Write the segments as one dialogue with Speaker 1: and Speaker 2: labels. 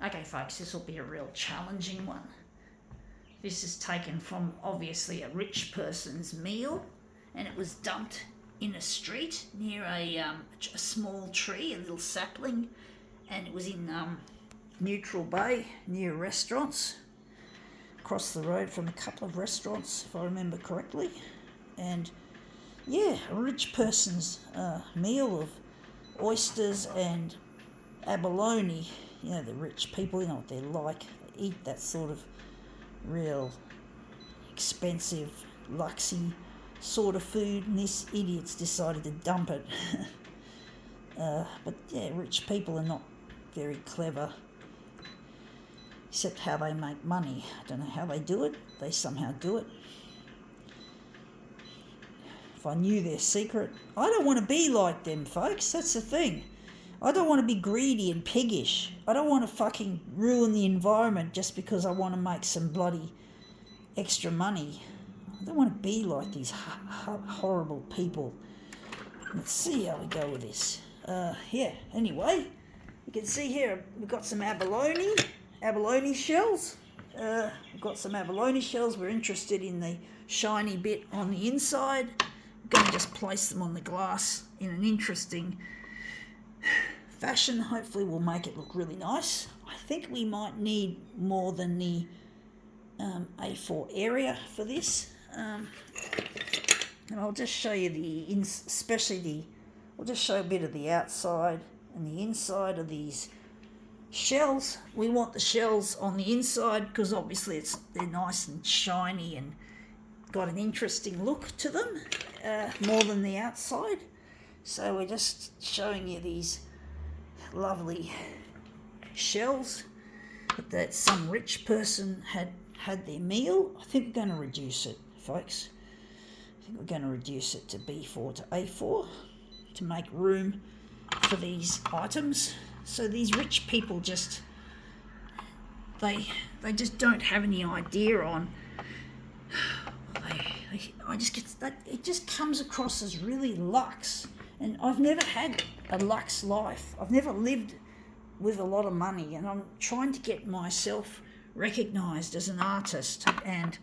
Speaker 1: Okay, folks, this will be a real challenging one. This is taken from obviously a rich person's meal, and it was dumped in a street near a small tree, a little sapling, and it was in Neutral Bay near restaurants, across the road from a couple of restaurants, if I remember correctly. And yeah, a rich person's meal of oysters and abalone. You know, the rich people, you know what they're like. They eat that sort of real expensive, luxy sort of food, and this idiot's decided to dump it. But yeah, rich people are not very clever, except how they make money. I don't know how they do it. They somehow do it. If I knew their secret, I don't want to be like them, folks. That's the thing. I don't want to be greedy and piggish. I don't want to fucking ruin the environment just because I want to make some bloody extra money. I don't want to be like these horrible people. Let's see how we go with this. Anyway, you can see here we've got some abalone shells. We've got some abalone shells. We're interested in the shiny bit on the inside. I'm going to just place them on the glass in an interesting fashion. Hopefully we'll make it look really nice. I think we might need more than the A4 area for this. And I'll just show you I'll just show a bit of the outside and the inside of these shells. We want the shells on the inside because obviously they're nice and shiny and got an interesting look to them, more than the outside. So we're just showing you these lovely shells that some rich person had their meal. I think we're going to reduce it, folks. I think we're going to reduce it to B4 to A4 to make room for these items. So these rich people just they just don't have any idea on. I just get that it just comes across as really luxe, and I've never had a luxe life. I've never lived with a lot of money, and I'm trying to get myself recognised as an artist, and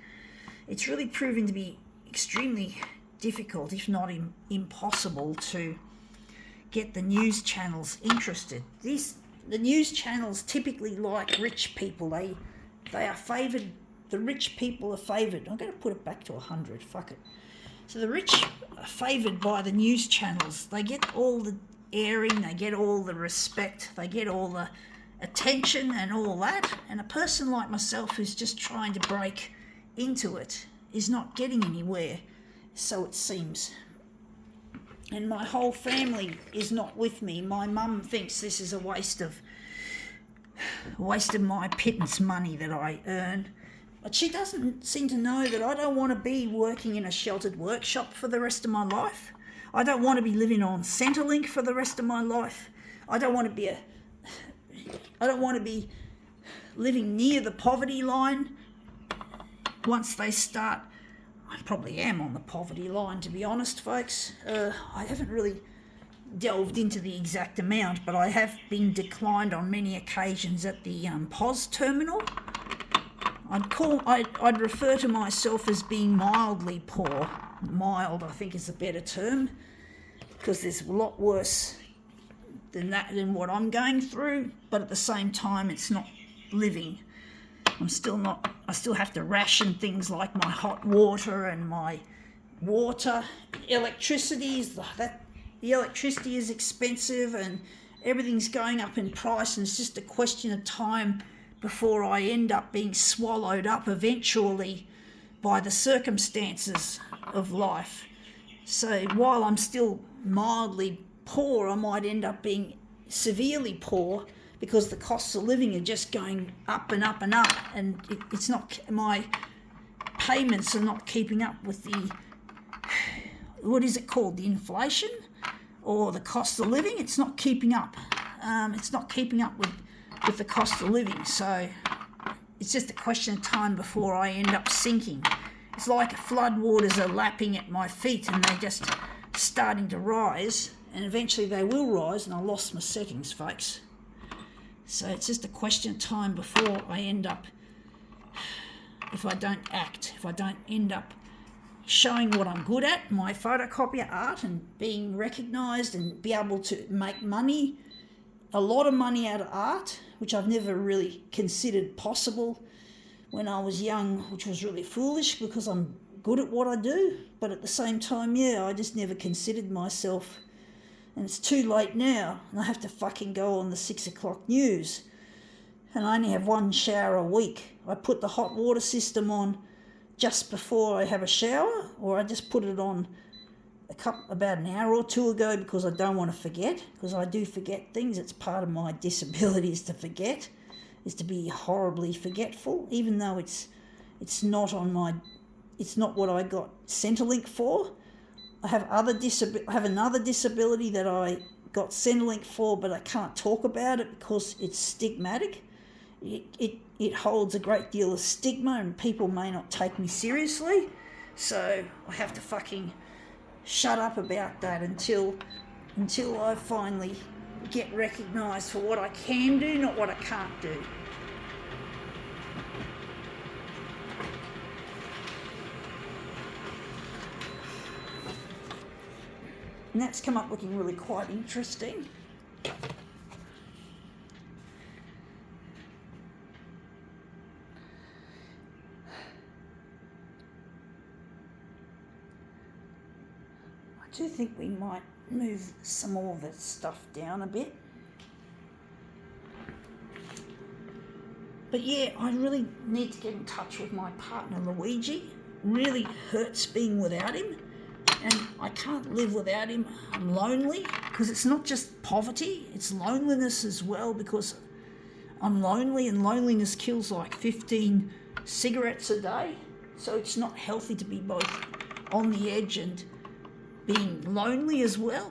Speaker 1: it's really proven to be extremely difficult, if not impossible, to get the news channels interested. The news channels typically like rich people. They are favoured. The rich people are favoured. I'm going to put it back to 100. Fuck it. So the rich are favoured by the news channels. They get all the airing. They get all the respect. They get all the attention and all that. And a person like myself who's just trying to break into it is not getting anywhere, so it seems. And my whole family is not with me. My mum thinks this is a waste of my pittance money that I earn. But she doesn't seem to know that I don't want to be working in a sheltered workshop for the rest of my life. I don't want to be living on Centrelink for the rest of my life. I don't want to be living near the poverty line. Once they start, I probably am on the poverty line, to be honest, folks. I haven't really delved into the exact amount, but I have been declined on many occasions at the POS terminal. I'd refer to myself as being mildly poor. Mild, I think, is a better term, because there's a lot worse than what I'm going through, but at the same time it's not living. I still have to ration things like my hot water and my water. Electricity is expensive, and everything's going up in price, and it's just a question of time before I end up being swallowed up eventually by the circumstances of life. So while I'm still mildly poor, I might end up being severely poor because the costs of living are just going up and up and up, and it's not, my payments are not keeping up with the, what is it called, the inflation or the cost of living. It's not keeping up. It's not keeping up with the cost of living. So it's just a question of time before I end up sinking. It's like flood waters are lapping at my feet, and they're just starting to rise, and eventually they will rise. And I lost my settings, folks. So it's just a question of time before I end up, if I don't act, if I don't end up showing what I'm good at, my photocopier art, and being recognised and be able to make money, a lot of money out of art, which I've never really considered possible when I was young, which was really foolish because I'm good at what I do. But at the same time, I just never considered myself. And it's too late now, and I have to fucking go on the 6 o'clock news. And I only have one shower a week. I put the hot water system on just before I have a shower, or I just put it on about an hour or two ago because I don't want to forget, because I do forget things. It's part of my disability is to forget, is to be horribly forgetful, even though it's not what I got Centrelink for. I have another disability that I got Centrelink for, but I can't talk about it because it's stigmatic. It holds a great deal of stigma, and people may not take me seriously. So I have to fucking shut up about that until I finally get recognised for what I can do, not what I can't do. And that's come up looking really quite interesting. I do think we might move some more of that stuff down a bit. But I really need to get in touch with my partner Luigi. Really hurts being without him, and I can't live without him. I'm lonely, because it's not just poverty, it's loneliness as well, because I'm lonely, and loneliness kills like 15 cigarettes a day. So it's not healthy to be both on the edge and being lonely as well.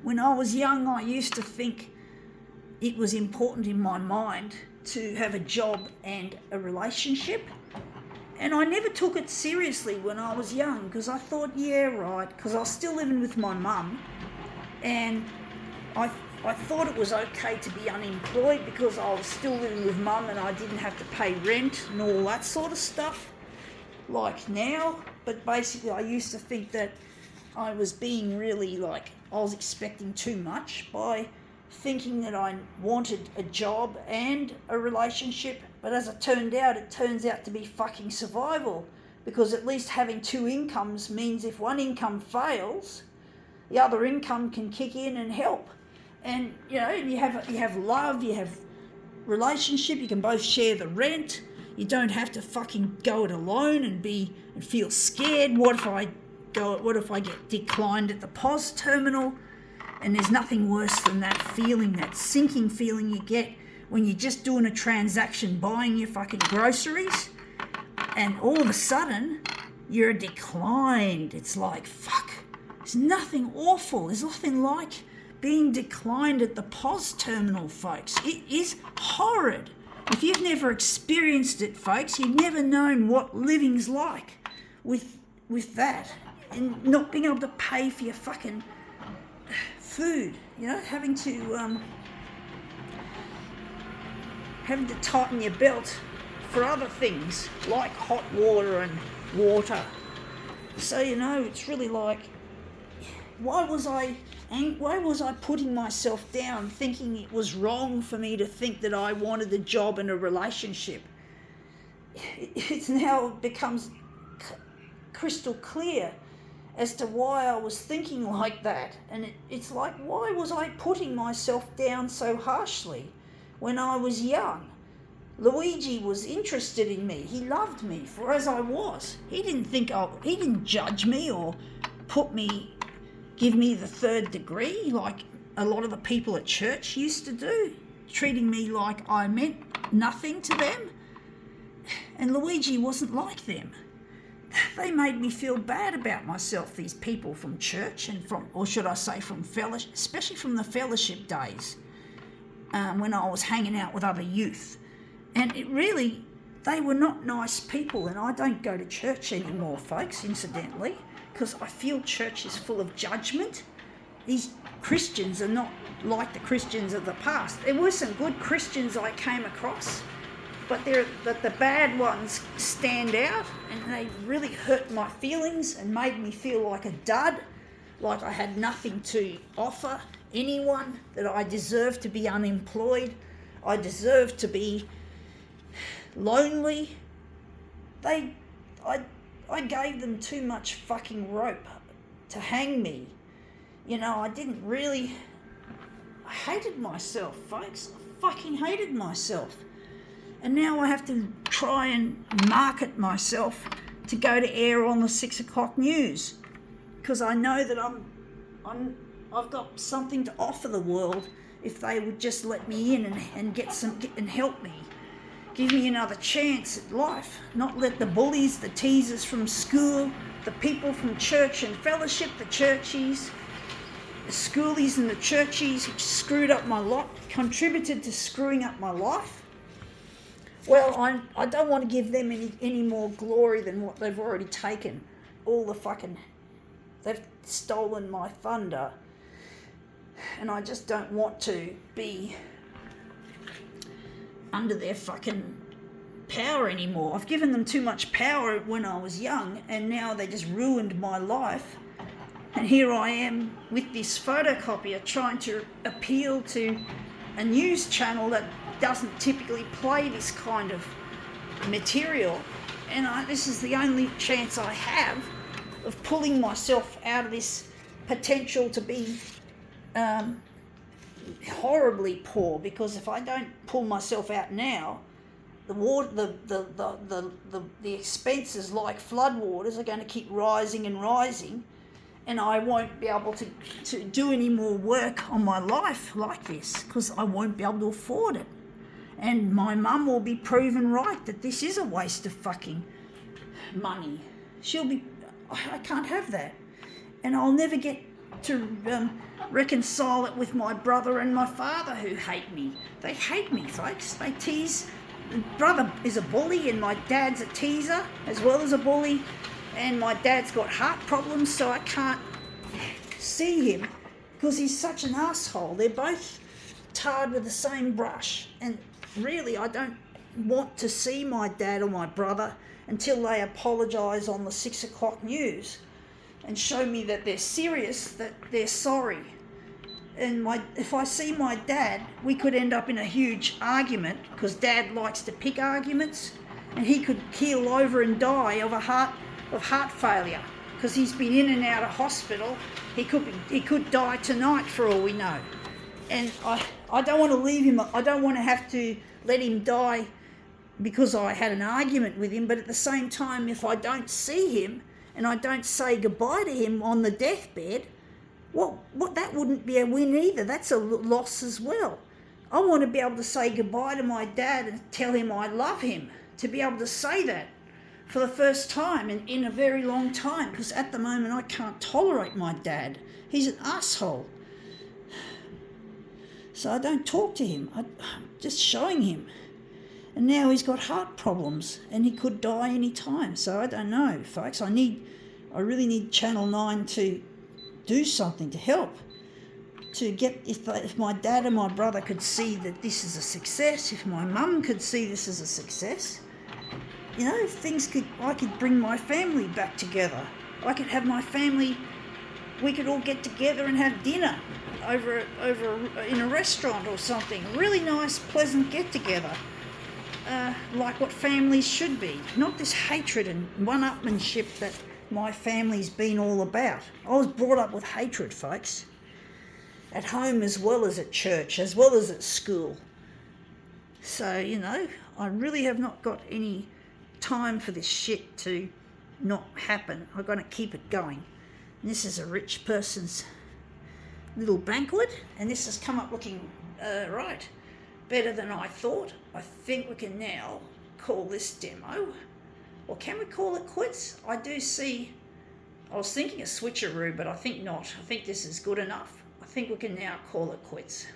Speaker 1: When I was young, I used to think it was important in my mind to have a job and a relationship. And I never took it seriously when I was young, because I thought, because I was still living with my mum, and I thought it was okay to be unemployed because I was still living with mum and I didn't have to pay rent and all that sort of stuff like now. But basically I used to think that I was being really I was expecting too much by thinking that I wanted a job and a relationship. But as it turns out to be fucking survival, because at least having two incomes means if one income fails, the other income can kick in and help. And you have love, you have relationship, you can both share the rent. You don't have to fucking go it alone and feel scared. What if I get declined at the POS terminal? And there's nothing worse than that feeling, that sinking feeling you get when you're just doing a transaction, buying your fucking groceries, and all of a sudden you're declined. It's like, fuck. There's nothing awful. There's nothing like being declined at the POS terminal, folks. It is horrid. If you've never experienced it, folks, you've never known what living's like with that, and not being able to pay for your fucking food, having to tighten your belt for other things like hot water and water. So it's really like, why was I putting myself down, thinking it was wrong for me to think that I wanted a job and a relationship? It's now becomes crystal clear as to why I was thinking like that. And it's like, why was I putting myself down so harshly when I was young? Luigi was interested in me. He loved me for as I was. He didn't judge me or give me the third degree like a lot of the people at church used to do, treating me like I meant nothing to them. And Luigi wasn't like them. They made me feel bad about myself, these people from church and from fellowship, especially from the fellowship days, when I was hanging out with other youth. And they were not nice people. And I don't go to church anymore, folks, incidentally, because I feel church is full of judgment. These Christians are not like the Christians of the past. There were some good Christians I came across, but the bad ones stand out, and they really hurt my feelings and made me feel like a dud, like I had nothing to offer anyone, that I deserved to be unemployed, I deserved to be lonely. I gave them too much fucking rope to hang me. You know, I hated myself, folks. I fucking hated myself. And now I have to try and market myself to go to air on the 6 o'clock news, because I know that I've got something to offer the world if they would just let me in and help me. Give me another chance at life, not let the bullies, the teasers from school, the people from church and fellowship, the churchies, the schoolies and the churchies, which screwed up my lot, contributed to screwing up my life. Well, I don't want to give them any more glory than what they've already taken. They've stolen my thunder, and I just don't want to be under their fucking power anymore. I've given them too much power when I was young, and now they just ruined my life. And here I am with this photocopier trying to appeal to a news channel that doesn't typically play this kind of material. And this is the only chance I have of pulling myself out of this potential to be horribly poor, because if I don't pull myself out now, the expenses like floodwaters are going to keep rising and rising, and I won't be able to do any more work on my life like this, because I won't be able to afford it. And my mum will be proven right that this is a waste of fucking money. I can't have that. And I'll never get to reconcile it with my brother and my father, who hate me. They hate me, folks. They tease. Brother is a bully, and my dad's a teaser as well as a bully. And my dad's got heart problems, so I can't see him because he's such an asshole. They're both tarred with the same brush. And really, I don't want to see my dad or my brother until they apologise on the 6 o'clock news and show me that they're serious, that they're sorry. And if I see my dad, we could end up in a huge argument, because Dad likes to pick arguments, and he could keel over and die of heart failure, because he's been in and out of hospital. He could die tonight for all we know. And I don't want to leave him. I don't want to have to let him die because I had an argument with him. But at the same time, if I don't see him and I don't say goodbye to him on the deathbed, well, that wouldn't be a win either. That's a loss as well. I want to be able to say goodbye to my dad and tell him I love him, to be able to say that for the first time in a very long time, because at the moment I can't tolerate my dad. He's an asshole. So I don't talk to him. I'm just showing him. And now he's got heart problems and he could die any time. So I don't know, folks. I really need Channel 9 to do something to help. To get, if my dad and my brother could see that this is a success, if my mum could see this as a success, you know, I could bring my family back together. I could have my family, we could all get together and have dinner over in a restaurant or something. Really nice, pleasant get-together. Like what families should be. Not this hatred and one-upmanship that my family's been all about. I was brought up with hatred, folks. At home as well as at church, as well as at school. So, you know, I really have not got any time for this shit to not happen. I've got to keep it going. And this is a rich person's little banquet, and this has come up looking right, better than I thought. I think we can now call this demo, or can we call it quits? I was thinking a switcheroo, but I think not. I think this is good enough. I think we can now call it quits.